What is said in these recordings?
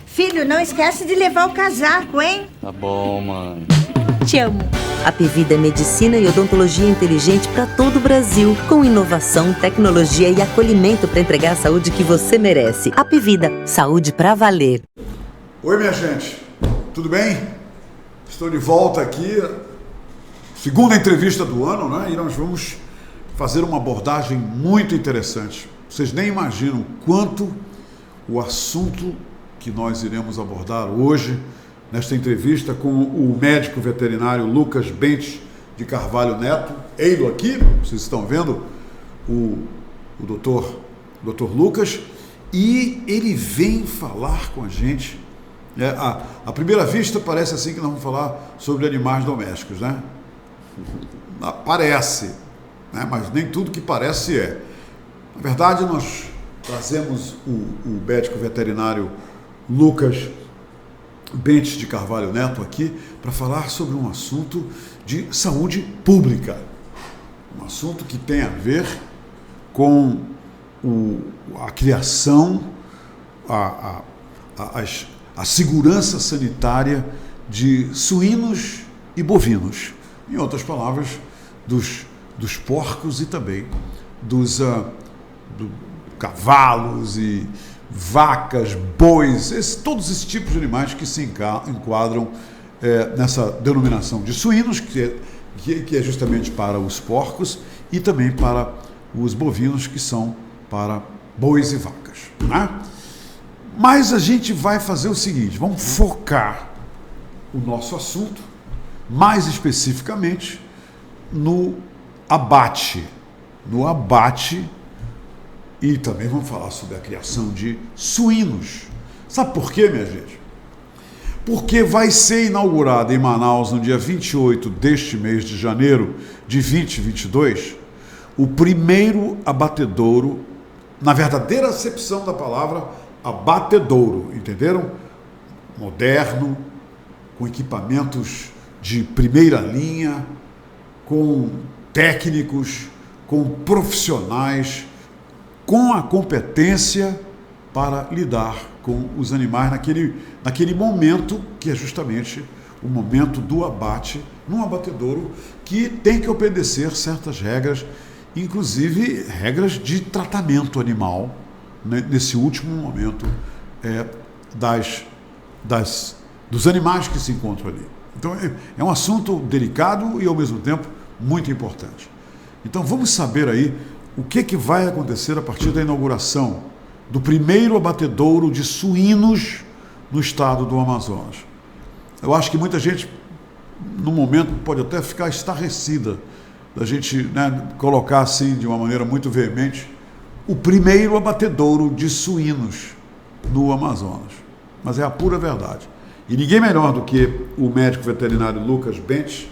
Filho, não esquece de levar o casaco, hein? Tá bom, mãe. Te amo. Apivida é medicina e odontologia inteligente para todo o Brasil, com inovação, tecnologia e acolhimento para entregar a saúde que você merece. Apivida, saúde para valer. Oi, minha gente, tudo bem? Estou de volta aqui, segunda entrevista do ano, né? E nós vamos fazer uma abordagem muito interessante. Vocês nem imaginam quanto o assunto que nós iremos abordar hoje, nesta entrevista com o médico veterinário Lucas Bentes de Carvalho Neto. Ele aqui, vocês estão vendo o doutor Lucas, e ele vem falar com a gente. À primeira vista parece assim que nós vamos falar sobre animais domésticos, né? Parece, né? Mas nem tudo que parece é. Na verdade, nós trazemos o médico veterinário Lucas Bentes de Carvalho Neto aqui para falar sobre um assunto de saúde pública, um assunto que tem a ver com a criação, a segurança sanitária de suínos e bovinos, em outras palavras, dos porcos e também dos cavalos e vacas, bois, todos esses tipos de animais que se enquadram nessa denominação de suínos, que é justamente para os porcos, e também para os bovinos, que são para bois e vacas, né? Mas a gente vai fazer o seguinte, vamos focar o nosso assunto, mais especificamente, no abate, e também vamos falar sobre a criação de suínos. Sabe por quê, minha gente? Porque vai ser inaugurado em Manaus, no dia 28 deste mês de janeiro de 2022, o primeiro abatedouro, na verdadeira acepção da palavra, abatedouro, entenderam? Moderno, com equipamentos de primeira linha, com técnicos, com profissionais, com a competência para lidar com os animais naquele momento, que é justamente o momento do abate, num abatedouro que tem que obedecer certas regras, inclusive regras de tratamento animal, né, nesse último momento dos animais que se encontram ali. Então é um assunto delicado e ao mesmo tempo muito importante. Então vamos saber aí o que vai acontecer a partir da inauguração do primeiro abatedouro de suínos no estado do Amazonas. Eu acho que muita gente, no momento, pode até ficar estarrecida da gente, né, colocar assim, de uma maneira muito veemente, o primeiro abatedouro de suínos no Amazonas. Mas é a pura verdade. E ninguém melhor do que o médico veterinário Lucas Bentes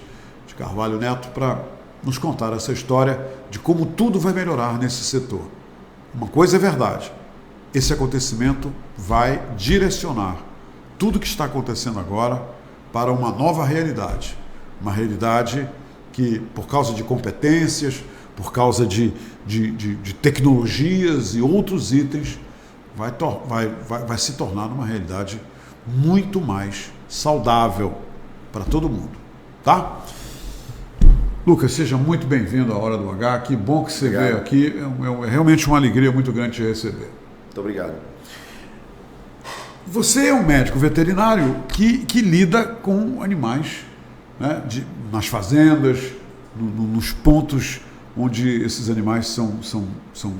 de Carvalho Neto para nos contar essa história de como tudo vai melhorar nesse setor. Uma coisa é verdade, esse acontecimento vai direcionar tudo que está acontecendo agora para uma nova realidade, uma realidade que, por causa de competências, por causa de tecnologias e outros itens, vai se tornar uma realidade muito mais saudável para todo mundo, tá? Lucas, seja muito bem-vindo à Hora do H, que bom que você veio aqui, é realmente uma alegria muito grande te receber. Muito obrigado. Você é um médico veterinário que lida com animais, né, nas fazendas, nos pontos onde esses animais são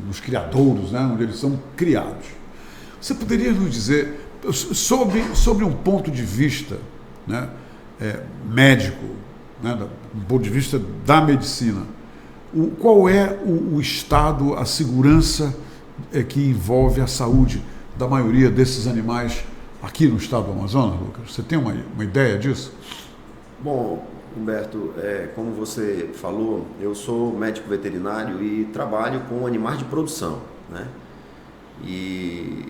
nos criadouros, né, onde eles são criados. Você poderia nos dizer, sobre um ponto de vista, né, médico, né, do ponto de vista da medicina, qual é o estado, a segurança que envolve a saúde da maioria desses animais aqui no estado do Amazonas, Lucas? Você tem uma ideia disso? Bom, Humberto, como você falou, eu sou médico veterinário e trabalho com animais de produção, né? E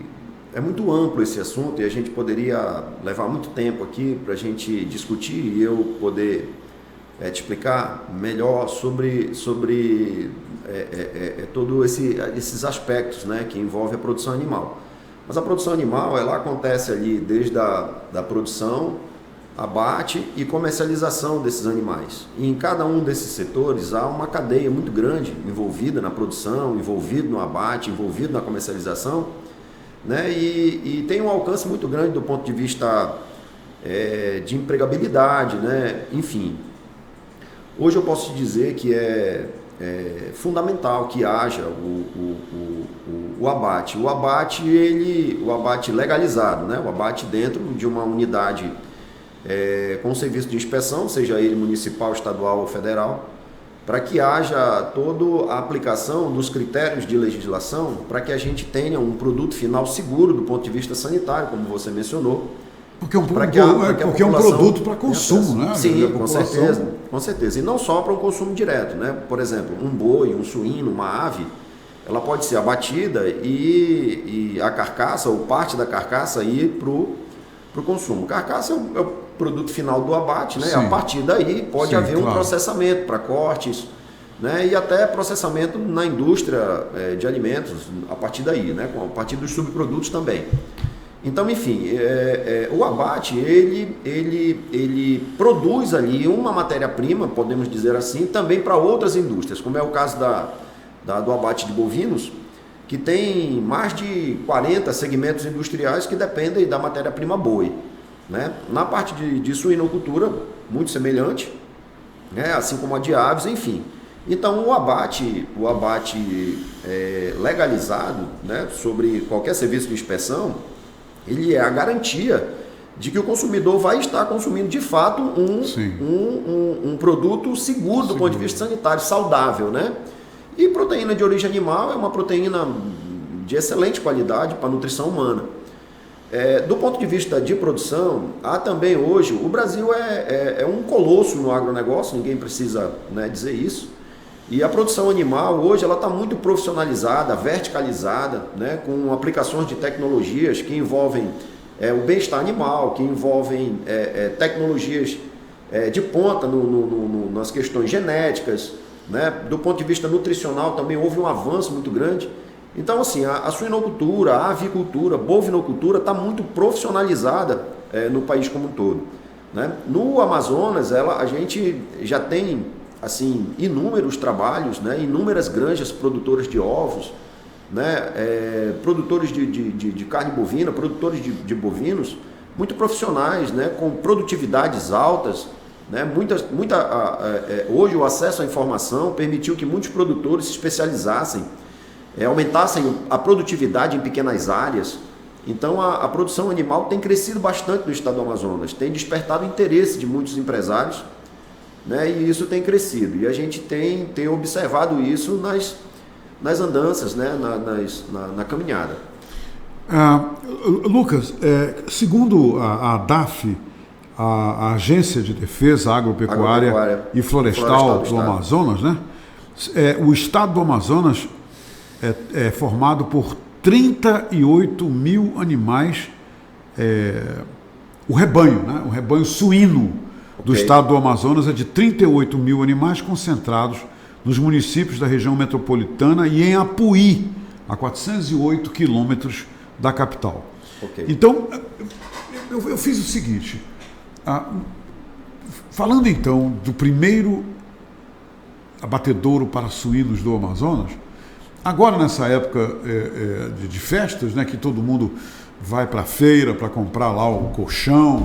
é muito amplo esse assunto e a gente poderia levar muito tempo aqui para a gente discutir e eu poder te explicar melhor sobre todos esses aspectos, né, que envolvem a produção animal. Mas a produção animal, ela acontece ali desde da produção, abate e comercialização desses animais. E em cada um desses setores há uma cadeia muito grande envolvida na produção, envolvido no abate, envolvido na comercialização, né? E tem um alcance muito grande do ponto de vista de empregabilidade, né? Enfim. Hoje eu posso te dizer que é fundamental que haja o abate. O abate legalizado, né? O abate dentro de uma unidade com serviço de inspeção, seja ele municipal, estadual ou federal, para que haja toda a aplicação dos critérios de legislação para que a gente tenha um produto final seguro do ponto de vista sanitário, como você mencionou. Porque é um produto para consumo, né? Sim, com certeza. E não só para um consumo direto, né? Por exemplo, um boi, um suíno, uma ave, ela pode ser abatida e a carcaça ou parte da carcaça ir para o consumo. Carcaça é o produto final do abate, né? A partir daí pode haver um processamento para cortes, né? E até processamento na indústria de alimentos a partir daí, né? A partir dos subprodutos também. Então, enfim, o abate, ele produz ali uma matéria-prima, podemos dizer assim, também para outras indústrias, como é o caso do abate de bovinos, que tem mais de 40 segmentos industriais que dependem da matéria-prima boi, né? Na parte de suinocultura, muito semelhante, né? Assim como a de aves, enfim. Então, o abate legalizado, né? Sobre qualquer serviço de inspeção, ele é a garantia de que o consumidor vai estar consumindo de fato um produto seguro do ponto de vista sanitário, saudável, né? E proteína de origem animal é uma proteína de excelente qualidade para a nutrição humana. Do ponto de vista de produção, há também hoje, o Brasil é um colosso no agronegócio, ninguém precisa, né, dizer isso. E a produção animal hoje ela está muito profissionalizada, verticalizada, né, com aplicações de tecnologias que envolvem o bem-estar animal, que envolvem tecnologias de ponta nas questões genéticas, né. Do ponto de vista nutricional também houve um avanço muito grande. Então, assim, a suinocultura, a avicultura, a bovinocultura está muito profissionalizada no país como um todo, né. No Amazonas, a gente já tem assim, inúmeros trabalhos, né, inúmeras granjas produtoras de ovos, né, produtores de carne bovina, produtores de bovinos, muito profissionais, né, com produtividades altas, né, hoje o acesso à informação permitiu que muitos produtores se especializassem, aumentassem a produtividade em pequenas áreas. Então a produção animal tem crescido bastante no estado do Amazonas, tem despertado o interesse de muitos empresários, né, e isso tem crescido, e a gente tem observado isso nas andanças, né, na caminhada. Lucas, segundo a DAF, a Agência de Defesa Agropecuária e Florestal do Amazonas, né, o estado do Amazonas é formado por 38 mil animais, o rebanho suíno do estado do Amazonas é de 38 mil animais concentrados nos municípios da região metropolitana e em Apuí, a 408 quilômetros da capital. Então, eu fiz o seguinte, falando então do primeiro abatedouro para suínos do Amazonas, agora nessa época de festas, né, que todo mundo vai para a feira para comprar lá o colchão,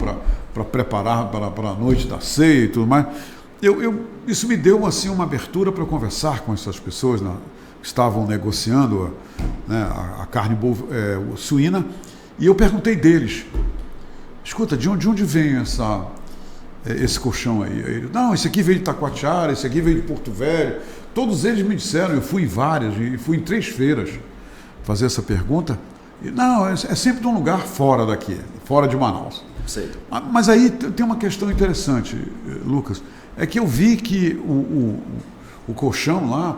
para preparar para a noite da ceia e tudo mais. Isso me deu assim uma abertura para conversar com essas pessoas que estavam negociando, né, a carne suína, e eu perguntei deles, escuta, de onde vem esse colchão aí? Ele, não, esse aqui veio de Taquatiara, esse aqui veio de Porto Velho. Todos eles me disseram, eu fui em várias, e fui em 3 feiras fazer essa pergunta. E, não, é sempre de um lugar fora daqui, fora de Manaus. Sei. Mas aí tem uma questão interessante, Lucas, é que eu vi que o colchão lá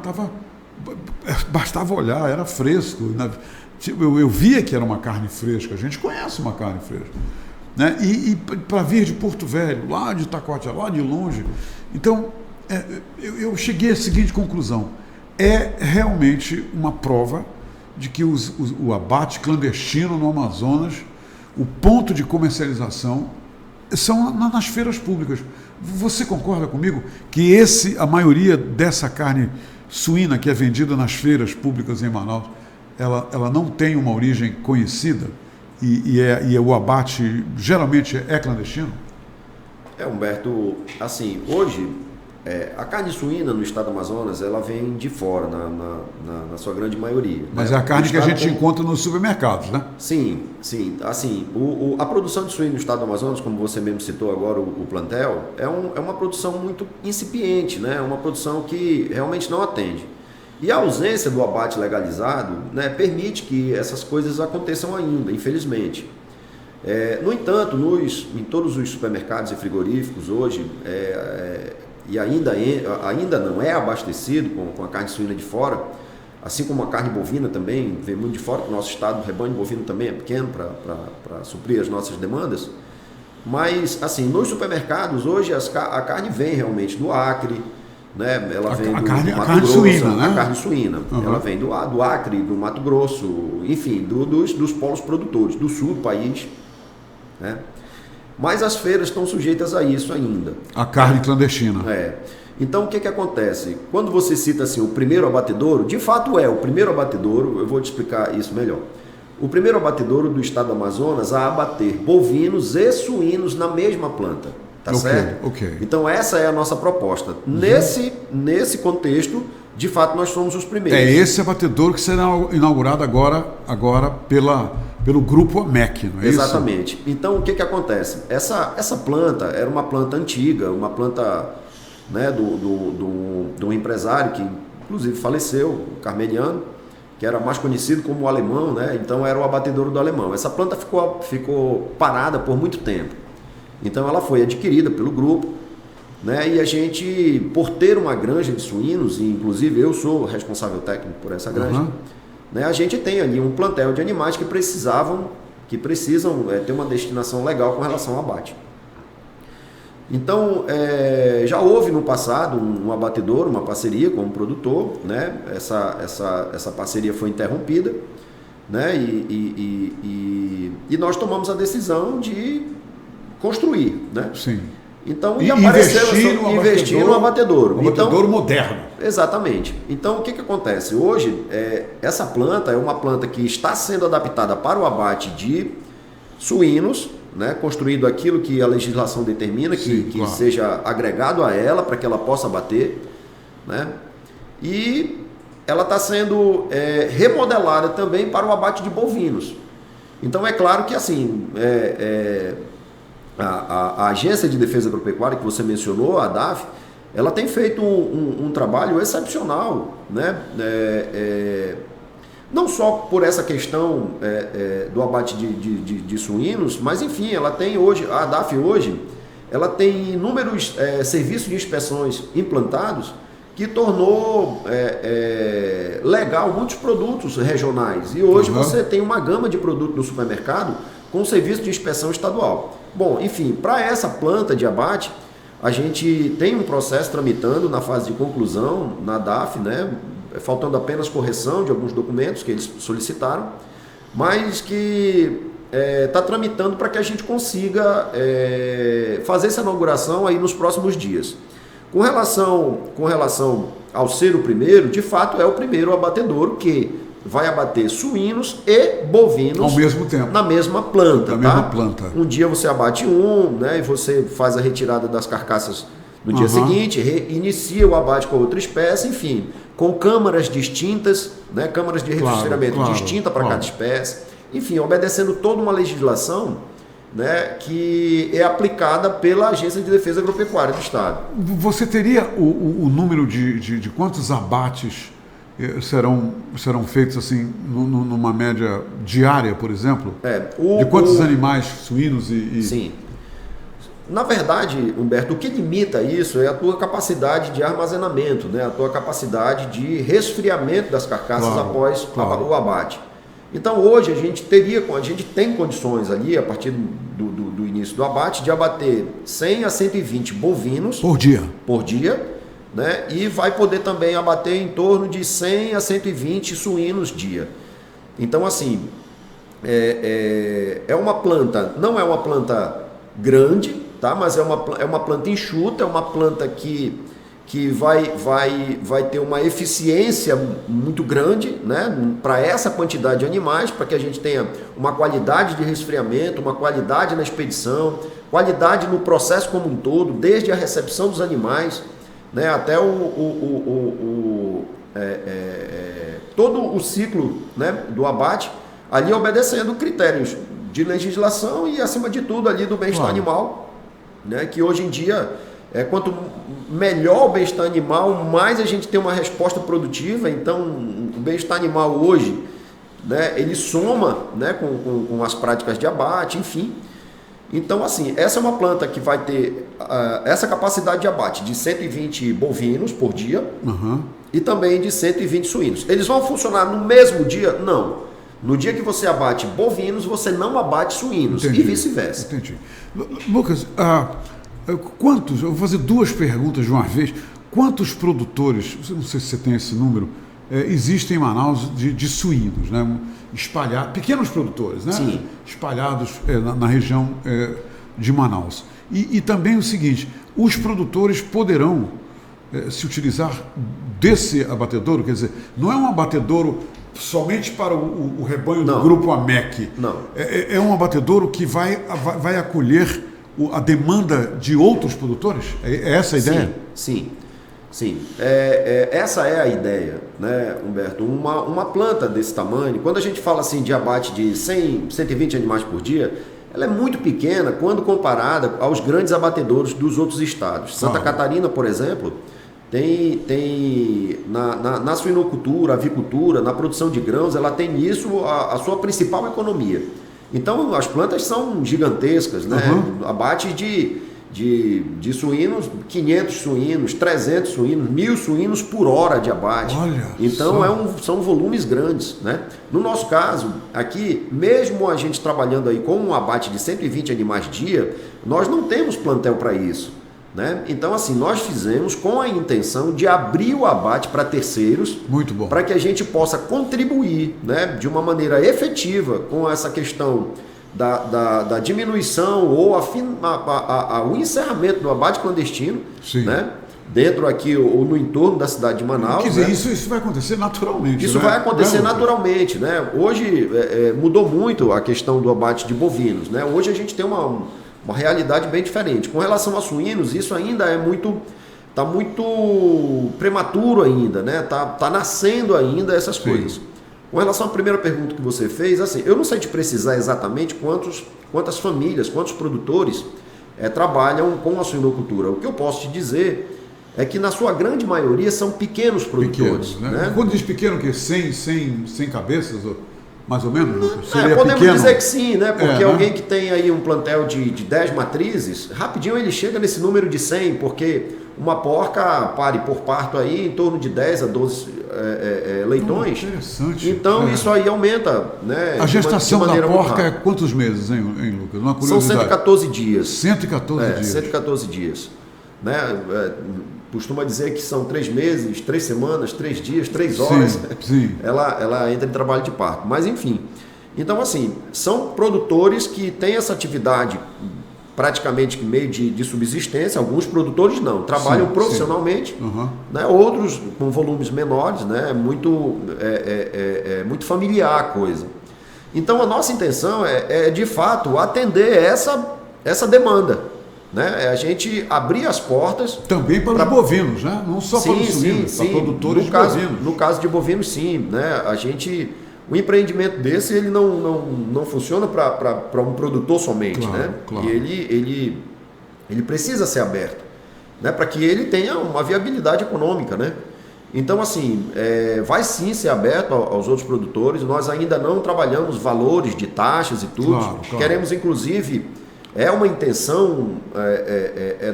bastava olhar, era fresco, né? Eu via que era uma carne fresca, a gente conhece uma carne fresca, né? E para vir de Porto Velho, lá de Taquatiara, lá de longe, então eu cheguei à seguinte conclusão: é realmente uma prova de que o abate clandestino no Amazonas, o ponto de comercialização são nas feiras públicas. Você concorda comigo que a maioria dessa carne suína que é vendida nas feiras públicas em Manaus, ela não tem uma origem conhecida e o abate geralmente é clandestino? Humberto, assim, hoje a carne suína no estado do Amazonas, ela vem de fora, na sua grande maioria. Mas né? é a carne que a gente encontra nos supermercados, né? Sim, sim. Assim, a produção de suíno no estado do Amazonas, como você mesmo citou agora, o plantel, é uma produção muito incipiente, né? É uma produção que realmente não atende. E a ausência do abate legalizado, né, permite que essas coisas aconteçam ainda, infelizmente. No entanto, em todos os supermercados e frigoríficos hoje, e ainda não é abastecido com a carne suína de fora, assim como a carne bovina também vem muito de fora, que o nosso estado, o rebanho bovino também é pequeno para suprir as nossas demandas. Mas, assim, nos supermercados hoje a carne vem realmente do Acre, né? Ela vem do Mato Grosso, suína, né? A carne suína. Uhum. Ela vem do Acre, do Mato Grosso, enfim, dos polos produtores, do sul do país, né? Mas as feiras estão sujeitas a isso ainda. A carne clandestina. Então, o que acontece? Quando você cita assim, o primeiro abatedouro, de fato o primeiro abatedouro, eu vou te explicar isso melhor. O primeiro abatedouro do estado do Amazonas a abater bovinos e suínos na mesma planta. Tá certo? Ok. Então, essa é a nossa proposta. Nesse contexto, de fato, nós somos os primeiros. É esse abatedouro que será inaugurado agora pelo grupo AMEC, não é isso? Exatamente. Então, o que acontece? Essa planta era uma planta antiga, uma planta, né, do empresário que, inclusive, faleceu, o Carmeliano, que era mais conhecido como o Alemão, né? Então, era o abatedouro do Alemão. Essa planta ficou parada por muito tempo. Então, ela foi adquirida pelo grupo, né? E a gente, por ter uma granja de suínos, e inclusive eu sou responsável técnico por essa granja, né? A gente tem ali um plantel de animais que precisam ter uma destinação legal com relação ao abate. Então, já houve no passado um abatedouro, uma parceria com um produtor, né? Essa parceria foi interrompida, né? E nós tomamos a decisão de construir, né? Sim. Então, investir no abatedouro. Um abatedouro moderno. Exatamente. Então, o que acontece? Hoje, essa planta é uma planta que está sendo adaptada para o abate de suínos, né? Construído aquilo que a legislação determina, que seja agregado a ela para que ela possa abater, né? E ela está sendo remodelada também para o abate de bovinos. Então, é claro que assim... A Agência de Defesa Agropecuária que você mencionou, a ADAF, ela tem feito um trabalho excepcional, né? Não só por essa questão do abate de suínos, mas enfim, ela tem hoje, a ADAF hoje, ela tem inúmeros serviços de inspeções implantados que tornou legal muitos produtos regionais. E hoje você tem uma gama de produtos no supermercado com serviço de inspeção estadual. Bom, enfim, para essa planta de abate, a gente tem um processo tramitando na fase de conclusão, na DAF, né? Faltando apenas correção de alguns documentos que eles solicitaram, mas que está tramitando para que a gente consiga fazer essa inauguração aí nos próximos dias. Com relação ao ser o primeiro, de fato é o primeiro abatedouro que vai abater suínos e bovinos ao mesmo tempo, na mesma planta. Mesma planta. Um dia você abate né, e você faz a retirada das carcaças no dia seguinte, inicia o abate com outra espécie, enfim, com câmaras distintas, né, câmaras de refrigeramento distintas para cada espécie, enfim, obedecendo toda uma legislação, né, que é aplicada pela Agência de Defesa Agropecuária do Estado. Você teria o número de quantos abates serão feitos assim numa média diária, por exemplo? De quantos animais suínos Sim. Na verdade, Humberto, o que limita isso é a tua capacidade de armazenamento, né? A tua capacidade de resfriamento das carcaças após o abate. Então hoje a gente tem condições ali, a partir do início do abate, de abater 100 a 120 bovinos por dia, né? E vai poder também abater em torno de 100 a 120 suínos dia. Então, assim, é uma planta, não é uma planta grande, tá? Mas é uma planta enxuta, é uma planta que vai ter uma eficiência muito grande, né, para essa quantidade de animais, para que a gente tenha uma qualidade de resfriamento, uma qualidade na expedição, qualidade no processo como um todo, desde a recepção dos animais, né, até todo o ciclo, né, do abate, ali obedecendo critérios de legislação e, acima de tudo, ali do bem-estar animal, né, que hoje em dia, quanto melhor o bem-estar animal, mais a gente tem uma resposta produtiva. Então, o bem-estar animal hoje, né, ele soma, né, com as práticas de abate, enfim. Então, assim, essa é uma planta que vai ter essa capacidade de abate de 120 bovinos por dia e também de 120 suínos. Eles vão funcionar no mesmo dia? Não. No dia que você abate bovinos, você não abate suínos. Entendi. E vice-versa. Entendi. Lucas, quantos, eu vou fazer duas perguntas de uma vez. Quantos produtores, não sei se você tem esse número, existem em Manaus de suínos, né? Espalhados, pequenos produtores, né? Sim. Espalhados na região de Manaus. E também o seguinte, os produtores poderão se utilizar desse abatedouro, quer dizer, não é um abatedouro somente para o rebanho do Grupo AMEC. Não. É um abatedouro que vai acolher a demanda de outros produtores? É essa a ideia? Sim. Essa é a ideia, né, Humberto? Uma planta desse tamanho, quando a gente fala assim de abate de 100, 120 animais por dia, ela é muito pequena quando comparada aos grandes abatedouros dos outros estados. Santa Catarina, por exemplo, tem na suinocultura, avicultura, na produção de grãos, ela tem nisso a sua principal economia. Então, as plantas são gigantescas, né? Abate de suínos, 500 suínos, 300 suínos, 1.000 suínos por hora de abate. Olha, então, são volumes grandes, né? No nosso caso, aqui, mesmo a gente trabalhando aí com um abate de 120 animais dia, nós não temos plantel para isso, né? Então, assim, nós fizemos com a intenção de abrir o abate para terceiros, muito bom, para que a gente possa contribuir, né, de uma maneira efetiva com essa questão da diminuição ou o encerramento do abate clandestino, né, dentro aqui ou no entorno da cidade de Manaus. Quer dizer, né? Isso vai acontecer naturalmente. Isso, né, vai acontecer naturalmente, né? Hoje mudou muito a questão do abate de bovinos, né? Hoje a gente tem uma realidade bem diferente. Com relação a suínos, isso ainda está muito prematuro ainda, né? Tá nascendo ainda essas coisas. Com relação à primeira pergunta que você fez, assim, eu não sei te precisar exatamente quantas famílias, quantos produtores trabalham com a suinocultura. O que eu posso te dizer é que na sua grande maioria são pequenos produtores. Né? Quando diz pequeno, que 100 cabeças? Mais ou menos? Podemos dizer que sim, né? Porque alguém que tem aí um plantel de 10 matrizes, rapidinho ele chega nesse número de 100, porque uma porca pare por parto aí em torno de 10 a 12 leitões. Interessante. Então isso aí aumenta, né? A gestação da porca é quantos meses, hein, Lucas? Uma curiosidade. São 114 dias. 114 dias. 114 dias. Né? Costuma dizer que são 3 meses, 3 semanas, 3 dias, 3 horas. Sim. Ela entra em trabalho de parto. Mas enfim. Então, assim, são produtores que têm essa atividade praticamente meio de subsistência. Alguns produtores não, trabalham profissionalmente, né? Outros com volumes menores, né? Muito familiar a coisa. Então, a nossa intenção é de fato atender essa demanda, né? A gente abrir as portas também para os bovinos, né? Não só para os suínos, para produtores de bovinos. No caso de bovinos, sim, né? O empreendimento desse ele não funciona para um produtor somente, né? Claro. E ele precisa ser aberto, né? Para que ele tenha uma viabilidade econômica, né? Então, assim, vai sim ser aberto aos outros produtores. Nós ainda não trabalhamos valores de taxas e tudo. Claro. Queremos, inclusive, uma intenção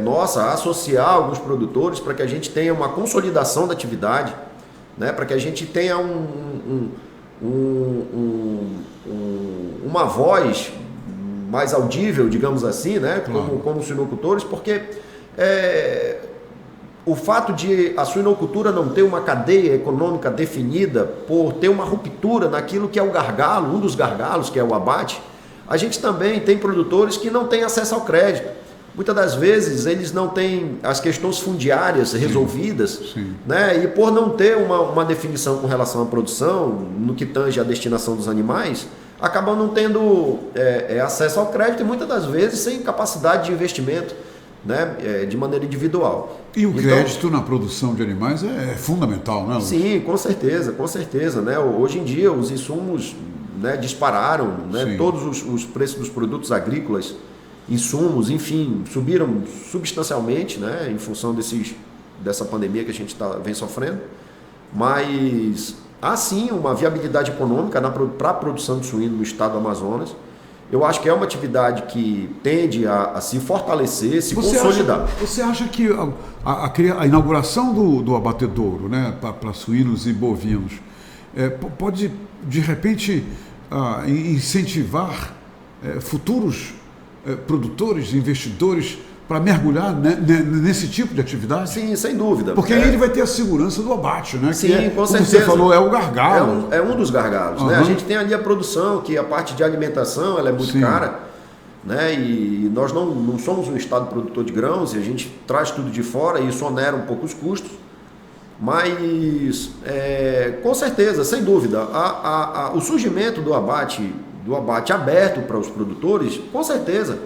nossa associar alguns produtores para que a gente tenha uma consolidação da atividade, né? Para que a gente tenha uma voz mais audível, digamos assim, né? Claro. Como suinocultores, porque o fato de a suinocultura não ter uma cadeia econômica definida, por ter uma ruptura naquilo que é o gargalo, um dos gargalos, que é o abate, a gente também tem produtores que não têm acesso ao crédito. Muitas das vezes eles não têm as questões fundiárias resolvidas, né? E por não ter uma definição com relação à produção, no que tange a destinação dos animais, acabam não tendo acesso ao crédito e muitas das vezes sem capacidade de investimento, né? De maneira individual. E o crédito na produção de animais é fundamental, né, Luiz? Sim, com certeza, né? Hoje em dia os insumos, né, dispararam, né? Todos os preços dos produtos agrícolas, insumos, enfim, subiram substancialmente, né? Em função dessa pandemia que a gente vem sofrendo, mas há sim uma viabilidade econômica para a produção de suíno no estado do Amazonas. Eu acho que é uma atividade que tende a se fortalecer, se consolidar. Você acha que a inauguração do abatedouro, né, para suínos e bovinos, pode, de repente, incentivar futuros produtores, investidores, para mergulhar nesse tipo de atividade? Sim, sem dúvida. Porque aí ele vai ter a segurança do abate, né? Sim, que com certeza. Como você falou, é o gargalo. É um dos gargalos, né? A gente tem ali a produção, que a parte de alimentação ela é muito cara, né? E nós não somos um estado produtor de grãos, e a gente traz tudo de fora e isso onera um pouco os custos. Mas, com certeza, sem dúvida, o surgimento do abate aberto para os produtores, com certeza,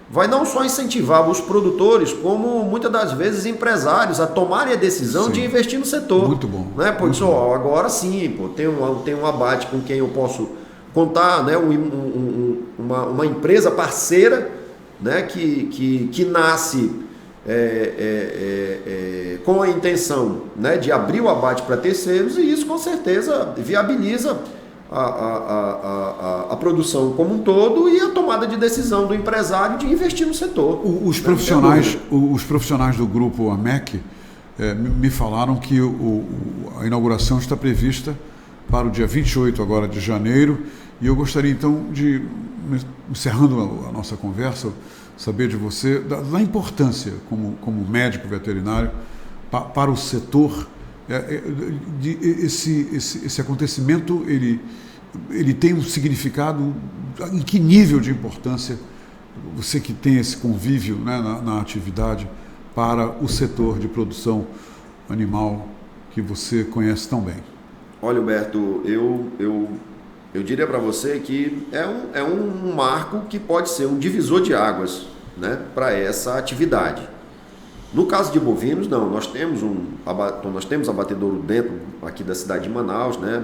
vai não só incentivar os produtores, como muitas das vezes empresários a tomarem a decisão de investir no setor. Muito bom. Né? Pô, agora sim, tem um abate com quem eu posso contar, né? Uma empresa parceira, né? que nasce com a intenção, né? de abrir o abate para terceiros, e isso com certeza viabiliza a produção como um todo e a tomada de decisão do empresário de investir no setor. Os profissionais do grupo AMEC me falaram que a inauguração está prevista para o dia 28 agora de janeiro, e eu gostaria então de, encerrando a nossa conversa, saber de você da importância como médico veterinário para o setor. Esse acontecimento ele tem um significado, em que nível de importância você que tem esse convívio, né, na atividade, para o setor de produção animal que você conhece tão bem? Olha, Humberto, eu diria para você que é um marco que pode ser um divisor de águas, né, para essa atividade. No caso de bovinos, não, nós temos abatedouro dentro aqui da cidade de Manaus, né?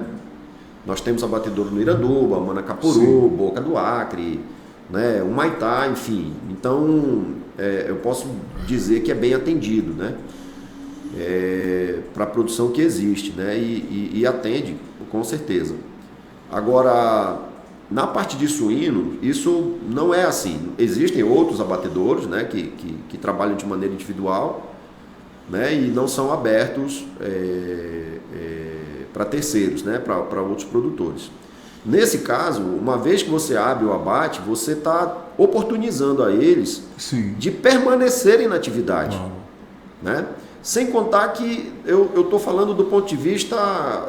Nós temos abatedouro no Iranduba, Manacapuru, Boca do Acre, né? O Maitá, enfim. Então, eu posso dizer que é bem atendido, né? Para a produção que existe, né? E atende, com certeza. Agora, na parte de suíno, isso não é assim. Existem outros abatedouros, né, que trabalham de maneira individual, né, e não são abertos para terceiros, né, para outros produtores. Nesse caso, uma vez que você abre o abate, você está oportunizando a eles de permanecerem na atividade. Né? Sem contar que eu estou falando do ponto de vista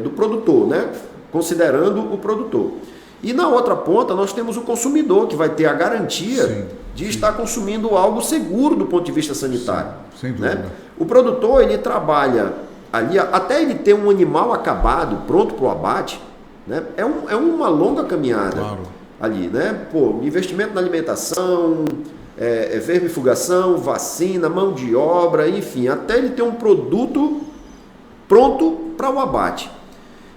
do produtor, né? Considerando o produtor. E na outra ponta nós temos o consumidor, que vai ter a garantia de estar consumindo algo seguro do ponto de vista sanitário. Sem dúvida. Né? O produtor, ele trabalha ali, até ele ter um animal acabado, pronto para o abate, né? É uma longa caminhada ali, né? Pô, investimento na alimentação, vermifugação, vacina, mão de obra, enfim, até ele ter um produto pronto para o abate.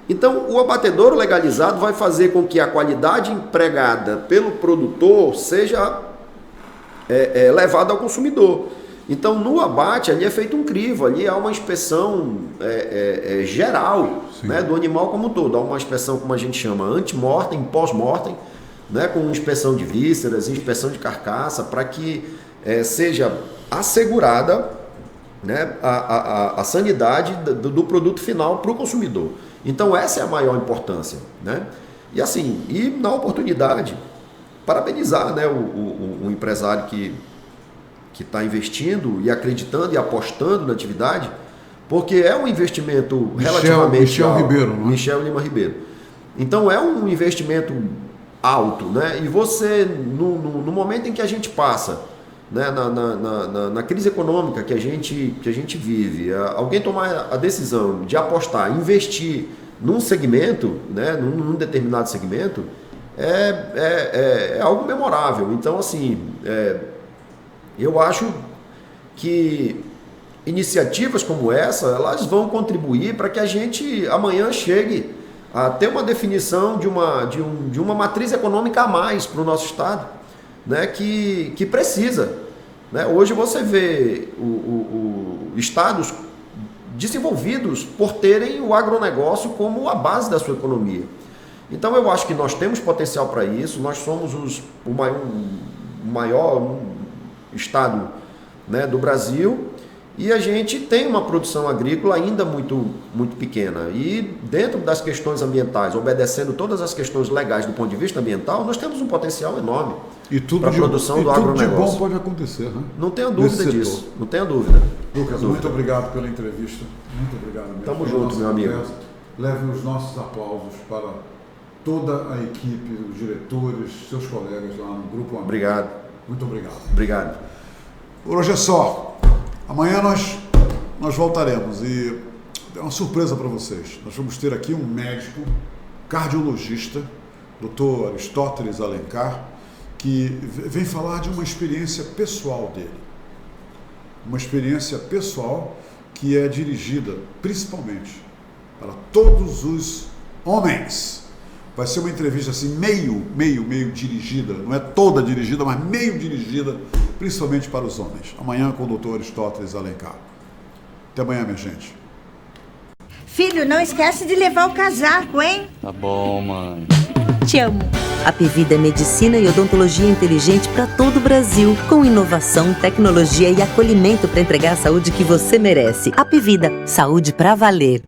Então, o abatedouro legalizado vai fazer com que a qualidade empregada pelo produtor seja levada ao consumidor. Então, no abate, ali é feito um crivo, ali há uma inspeção geral, né, do animal como um todo. Há uma inspeção, como a gente chama, ante-mortem, pós-mortem, né, com inspeção de vísceras, inspeção de carcaça, para que seja assegurada, né, a sanidade do produto final para o consumidor. Então essa é a maior importância, né? E assim, na oportunidade, parabenizar, né, o empresário que que está investindo e acreditando e apostando na atividade, porque é um investimento relativamente Michel alto. Ribeiro, não é? Michel Lima Ribeiro. Então é um investimento alto, né? E você, no momento em que a gente passa, né, na crise econômica que a gente vive, alguém tomar a decisão de apostar, investir num segmento, né, num determinado segmento, é algo memorável. Então, assim, eu acho que iniciativas como essa, elas vão contribuir para que a gente amanhã chegue a ter uma definição de uma matriz econômica a mais para o nosso Estado, né, que precisa. Né? Hoje você vê estados desenvolvidos por terem o agronegócio como a base da sua economia. Então eu acho que nós temos potencial para isso, nós somos o maior estado, né, do Brasil, e a gente tem uma produção agrícola ainda muito, muito pequena. E dentro das questões ambientais, obedecendo todas as questões legais do ponto de vista ambiental, nós temos um potencial enorme para a produção do agronegócio. Tudo de bom pode acontecer, né? Não tenha dúvida disso, não tenha dúvida. Lucas, muito obrigado pela entrevista. Muito obrigado mesmo. Tamo junto, meu amigo. Leve os nossos aplausos para toda a equipe, os diretores, seus colegas lá no Grupo Amigo. Obrigado. Muito obrigado. Obrigado. Por hoje é só. Amanhã nós voltaremos e é uma surpresa para vocês. Nós vamos ter aqui um médico cardiologista, Dr. Aristóteles Alencar, que vem falar de uma experiência pessoal dele. Uma experiência pessoal que é dirigida principalmente para todos os homens. Vai ser uma entrevista assim, meio dirigida, não é toda dirigida, mas meio dirigida, principalmente para os homens. Amanhã com o Dr. Aristóteles Alencar. Até amanhã, minha gente. Filho, não esquece de levar o casaco, hein? Tá bom, mãe. Te amo. Apivida é medicina e odontologia inteligente para todo o Brasil, com inovação, tecnologia e acolhimento para entregar a saúde que você merece. Apivida, saúde pra valer.